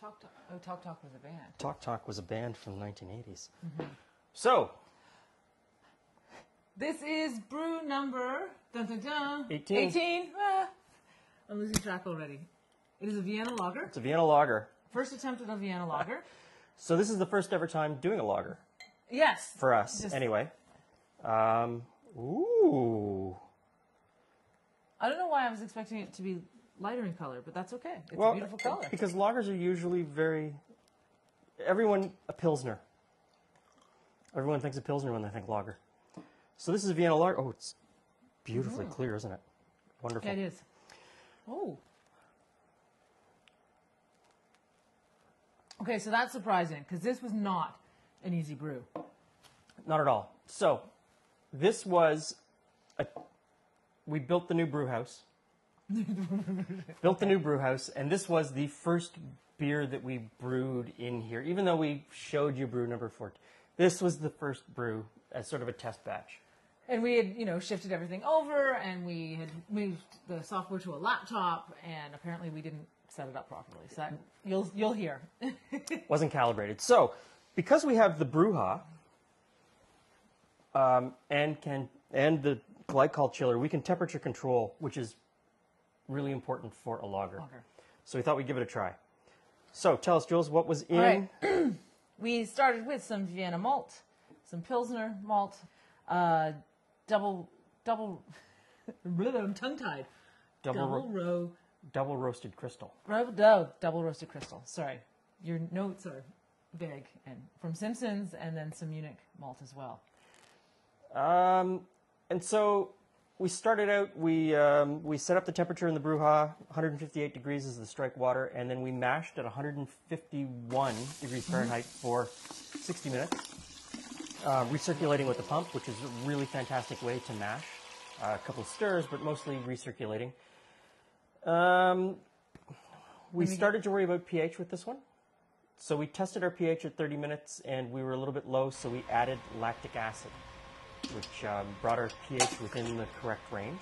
Talk Talk. Oh, Talk Talk was a band. Talk Talk was a band from the 1980s. So, this is brew number 18. 18. Ah, I'm losing track already. It is a Vienna Lager. It's a Vienna Lager. First attempt at a Vienna Lager. So this is the first ever time doing a lager. Yes. For us, anyway. Ooh. I don't know why I was expecting it to be lighter in color, but that's okay. It's a beautiful color. Because lagers are usually a Pilsner. Everyone thinks of Pilsner when they think lager. So this is a Vienna Lager. Oh, it's beautifully clear, isn't it? Wonderful. Yeah, it is. Oh. Okay, so that's surprising, because this was not an easy brew. Not at all. So, this was we built the new BrewHouse. Built the new BrewHouse, and this was the first beer that we brewed in here. Even though we showed you brew number 4, this was the first brew as sort of a test batch. And we had, shifted everything over, and we had moved the software to a laptop, and apparently we didn't set it up properly. So that, you'll hear. Wasn't calibrated. So, because we have the Brewha and the glycol chiller, we can temperature control, which is really important for a lager. So we thought we'd give it a try. So tell us, Jules, what was in? All right. We started with some Vienna malt, some Pilsner malt, double. I'm tongue-tied. Double roasted crystal. Double roasted crystal. Sorry, your notes are vague. And from Simpsons, and then some Munich malt as well. And so we started out. We set up the temperature in the Brewha. 158 degrees is the strike water, and then we mashed at 151 degrees Fahrenheit for 60 minutes. Recirculating with the pump, which is a really fantastic way to mash. A couple of stirs, but mostly recirculating. We started to worry about pH with this one. So we tested our pH at 30 minutes, and we were a little bit low, so we added lactic acid, which brought our pH within the correct range.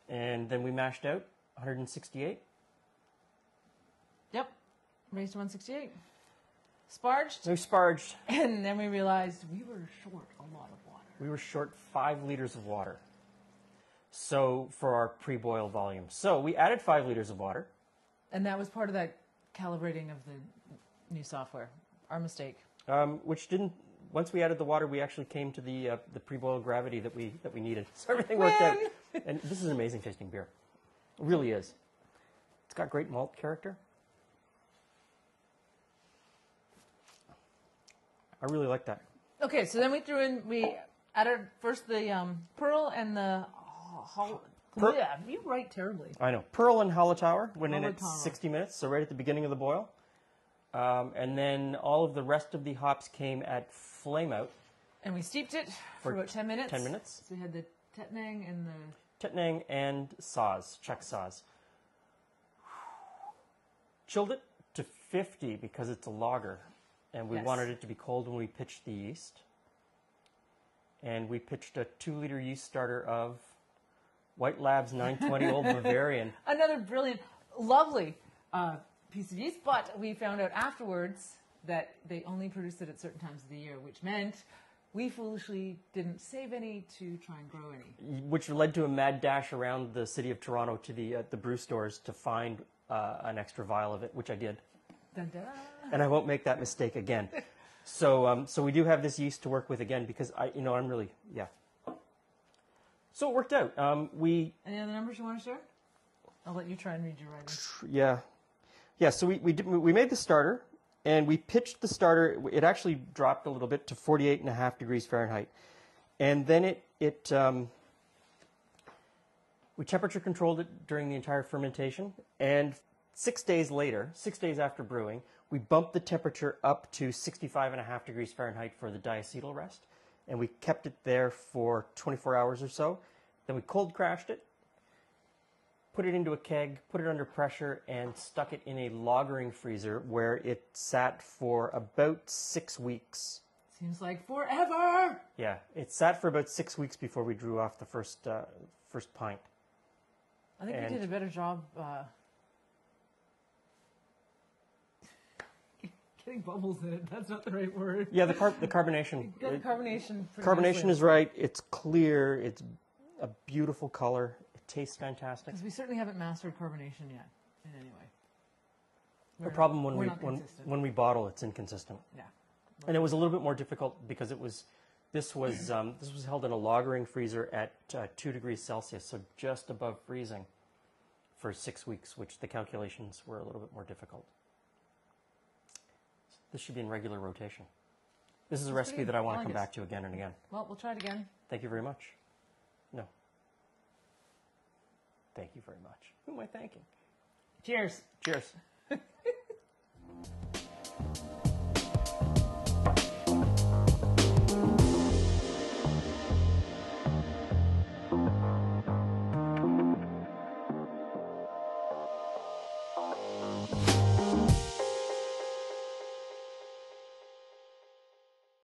And then we mashed out 168. Yep, raised to 168. Sparged. We sparged. And then we realized we were short a lot of water. We were short 5 liters of water. So for our pre-boil volume. So we added 5 liters of water. And that was part of that calibrating of the new software. Our mistake. Which didn't. Once we added the water, we actually came to the pre-boil gravity that we needed. So everything worked out. And this is an amazing tasting beer. It really is. It's got great malt character. I really like that. Okay, so then we added first the Perle and the yeah, you write terribly. I know. Perle and Hallertauer went in at 60 minutes, so right at the beginning of the boil. And then all of the rest of the hops came at flameout. And we steeped it for about 10 minutes. 10 minutes. So we had the Tettnang and the... Tettnang and Saaz, Czech Saaz. Chilled it to 50 because it's a lager. And we wanted it to be cold when we pitched the yeast. And we pitched a 2-liter yeast starter of White Labs 920 Old Bavarian. Another brilliant, lovely piece of yeast, but we found out afterwards that they only produced it at certain times of the year, which meant we foolishly didn't save any to try and grow any. Which led to a mad dash around the city of Toronto to the brew stores to find an extra vial of it, which I did. Dun, dun. And I won't make that mistake again. So we do have this yeast to work with again because I'm really, So it worked out. Any other numbers you want to share? I'll let you try and read your writing. Yeah. So we made the starter, and we pitched the starter. It actually dropped a little bit to 48.5 degrees Fahrenheit, and then we temperature controlled it during the entire fermentation. And 6 days later, 6 days after brewing, we bumped the temperature up to 65.5 degrees Fahrenheit for the diacetyl rest. And we kept it there for 24 hours or so. Then we cold crashed it, put it into a keg, put it under pressure, and stuck it in a lagering freezer where it sat for about 6 weeks. Seems like forever! Yeah, it sat for about 6 weeks before we drew off the first pint. I think we did a better job getting bubbles in it. That's not the right word. Yeah, the carbonation. Got carbonation. pretty Carbonation nicely. is right. It's clear. It's a beautiful color. It tastes fantastic. Because we certainly haven't mastered carbonation yet, in any way. The problem we're not consistent. when we bottle, it's inconsistent. Yeah. And it was a little bit more difficult because this was held in a lagering freezer at 2 degrees Celsius, so just above freezing, for 6 weeks, which the calculations were a little bit more difficult. This should be in regular rotation. This is a recipe that I want to come back to again and again. Well, we'll try it again. Thank you very much. No. Thank you very much. Who am I thanking? Cheers. Cheers.